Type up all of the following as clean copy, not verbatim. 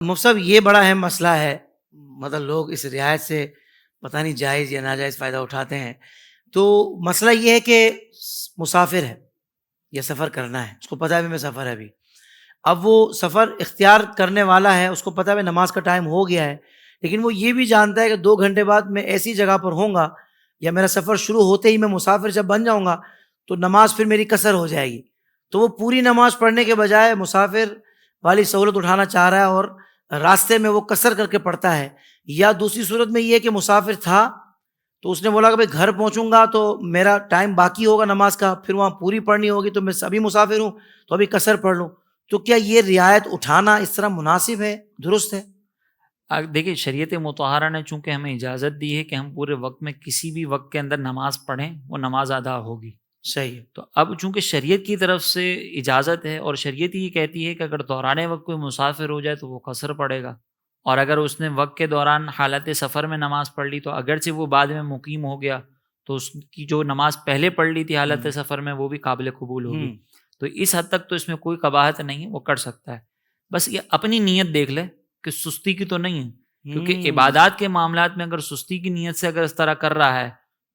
مفتی صاحب یہ بڑا اہم مسئلہ ہے، مطلب لوگ اس رعایت سے پتہ نہیں جائز یا ناجائز فائدہ اٹھاتے ہیں. تو مسئلہ یہ ہے کہ مسافر ہے یا سفر کرنا ہے، اس کو پتہ ہے میں سفر ہے ابھی. اب وہ سفر اختیار کرنے والا ہے، اس کو پتہ ہے نماز کا ٹائم ہو گیا ہے، لیکن وہ یہ بھی جانتا ہے کہ 2 گھنٹے بعد میں ایسی جگہ پر ہوں گا یا میرا سفر شروع ہوتے ہی میں مسافر جب بن جاؤں گا تو نماز پھر میری قصر ہو جائے گی. تو وہ پوری نماز پڑھنے کے بجائے مسافر والی سہولت اٹھانا چاہ رہا ہے اور راستے میں وہ قصر کر کے پڑھتا ہے. یا دوسری صورت میں یہ کہ مسافر تھا تو اس نے بولا کہ بھائی گھر پہنچوں گا تو میرا ٹائم باقی ہوگا نماز کا، پھر وہاں پوری پڑھنی ہوگی تو میں ابھی مسافر ہوں تو ابھی قصر پڑھ لوں. تو کیا یہ رعایت اٹھانا اس طرح مناسب ہے، درست ہے؟ دیکھیے، شریعت مطہرہ نے چونکہ ہمیں اجازت دی ہے کہ ہم پورے وقت میں کسی بھی وقت کے اندر نماز پڑھیں، وہ نماز ادا ہوگی. صحیح ہے. تو اب چونکہ شریعت کی طرف سے اجازت ہے اور شریعت یہ کہتی ہے کہ اگر دوران وقت کوئی مسافر ہو جائے تو وہ قصر پڑے گا، اور اگر اس نے وقت کے دوران حالت سفر میں نماز پڑھ لی تو اگرچہ وہ بعد میں مقیم ہو گیا تو اس کی جو نماز پہلے پڑھ لی تھی حالت سفر میں وہ بھی قابل قبول ہوگی. تو اس حد تک تو اس میں کوئی قباحت نہیں ہے، وہ کر سکتا ہے. بس یہ اپنی نیت دیکھ لے کہ سستی کی تو نہیں ہے، کیونکہ عبادات کے معاملات میں اگر سستی کی نیت سے اگر اس طرح کر رہا ہے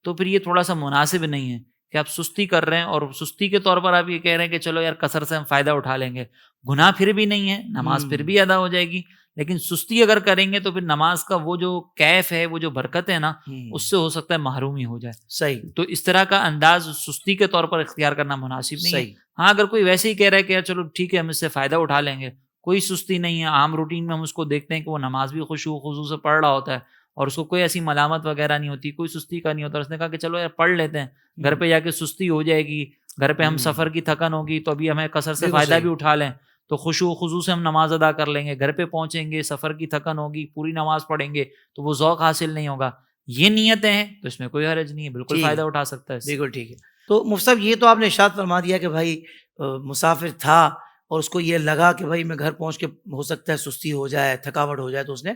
تو پھر یہ تھوڑا سا مناسب نہیں ہے کہ آپ سستی کر رہے ہیں اور سستی کے طور پر آپ یہ کہہ رہے ہیں کہ چلو یار قصر سے ہم فائدہ اٹھا لیں گے. گناہ پھر بھی نہیں ہے، نماز پھر بھی ادا ہو جائے گی، لیکن سستی اگر کریں گے تو پھر نماز کا وہ جو کیف ہے، وہ جو برکت ہے نا، اس سے ہو سکتا ہے محرومی ہو جائے. صحیح. تو اس طرح کا انداز سستی کے طور پر اختیار کرنا مناسب نہیں ہے. صحیح. ہاں، اگر کوئی ویسے ہی کہہ رہا ہے کہ یار چلو ٹھیک ہے ہم اس سے فائدہ اٹھا لیں گے، کوئی سستی نہیں ہے، عام روٹین میں ہم اس کو دیکھتے ہیں کہ وہ نماز بھی خشوع و خضوع سے پڑھ رہا ہوتا ہے اور اس کو کوئی ایسی ملامت وغیرہ نہیں ہوتی، کوئی سستی کا نہیں ہوتا. اس نے کہا کہ چلو یار پڑھ لیتے ہیں، گھر پہ جا کے سستی ہو جائے گی، گھر پہ ہم سفر کی تھکن ہوگی تو ابھی ہمیں قصر سے فائدہ بھی اٹھا لیں تو خشوع و خضوع سے ہم نماز ادا کر لیں گے. گھر پہ پہنچیں گے، سفر کی تھکن ہوگی، پوری نماز پڑھیں گے تو وہ ذوق حاصل نہیں ہوگا. یہ نیتیں ہیں تو اس میں کوئی حرج نہیں ہے، بالکل فائدہ اٹھا سکتا ہے. بالکل ٹھیک ہے. تو مفتی صاحب یہ تو آپ نے ارشاد فرما دیا کہ بھائی مسافر تھا اور اس کو یہ لگا کہ بھائی میں گھر پہنچ کے ہو سکتا ہے سستی ہو جائے، تھکاوٹ ہو جائے، تو اس نے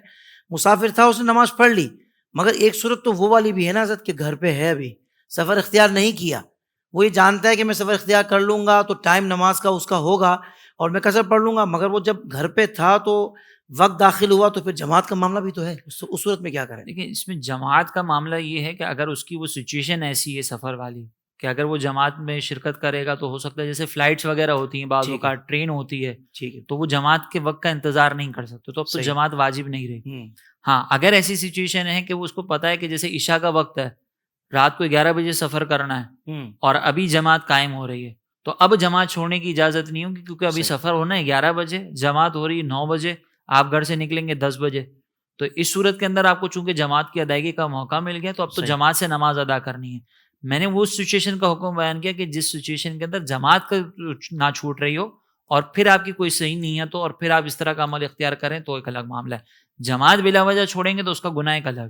مسافر تھا، اس نے نماز پڑھ لی. مگر ایک صورت تو وہ والی بھی ہے نا حضرت کہ گھر پہ ہے، ابھی سفر اختیار نہیں کیا، وہ یہ جانتا ہے کہ میں سفر اختیار کر لوں گا تو ٹائم نماز کا اس کا ہوگا اور میں قصر پڑھ لوں گا، مگر وہ جب گھر پہ تھا تو وقت داخل ہوا تو پھر جماعت کا معاملہ بھی تو ہے، اس صورت میں کیا کریں؟ دیکھیں، اس میں جماعت کا معاملہ یہ ہے کہ اگر اس کی وہ سچویشن ایسی ہے سفر والی کہ اگر وہ جماعت میں شرکت کرے گا تو ہو سکتا ہے جیسے فلائٹس وغیرہ ہوتی ہیں، بعض اوقات ٹرین ہوتی ہے، ٹھیک ہے. تو وہ جماعت کے وقت کا انتظار نہیں کر سکتے تو اب تو جماعت واجب نہیں رہی. ہاں، اگر ایسی سچویشن ہے کہ وہ اس کو پتہ ہے کہ جیسے عشاء کا وقت ہے، رات کو 11 بجے سفر کرنا ہے اور ابھی جماعت قائم ہو رہی ہے تو اب جماعت چھوڑنے کی اجازت نہیں ہوگی، کیونکہ ابھی سفر ہونا ہے 11 بجے، جماعت ہو رہی ہے 9 بجے، آپ گھر سے نکلیں گے 10 بجے. تو اس صورت کے اندر آپ کو چونکہ جماعت کی ادائیگی کا موقع مل گیا تو اب تو جماعت سے نماز ادا کرنی ہے. میں نے وہ سچویشن کا حکم بیان کیا کہ جس سچویشن کے اندر جماعت کا نہ چھوٹ رہی ہو اور پھر آپ کی کوئی صحیح نیت ہو اور پھر آپ اس طرح کا عمل اختیار کریں تو ایک الگ معاملہ ہے. جماعت بلا وجہ چھوڑیں گے تو اس کا گناہ ایک الگ ہے.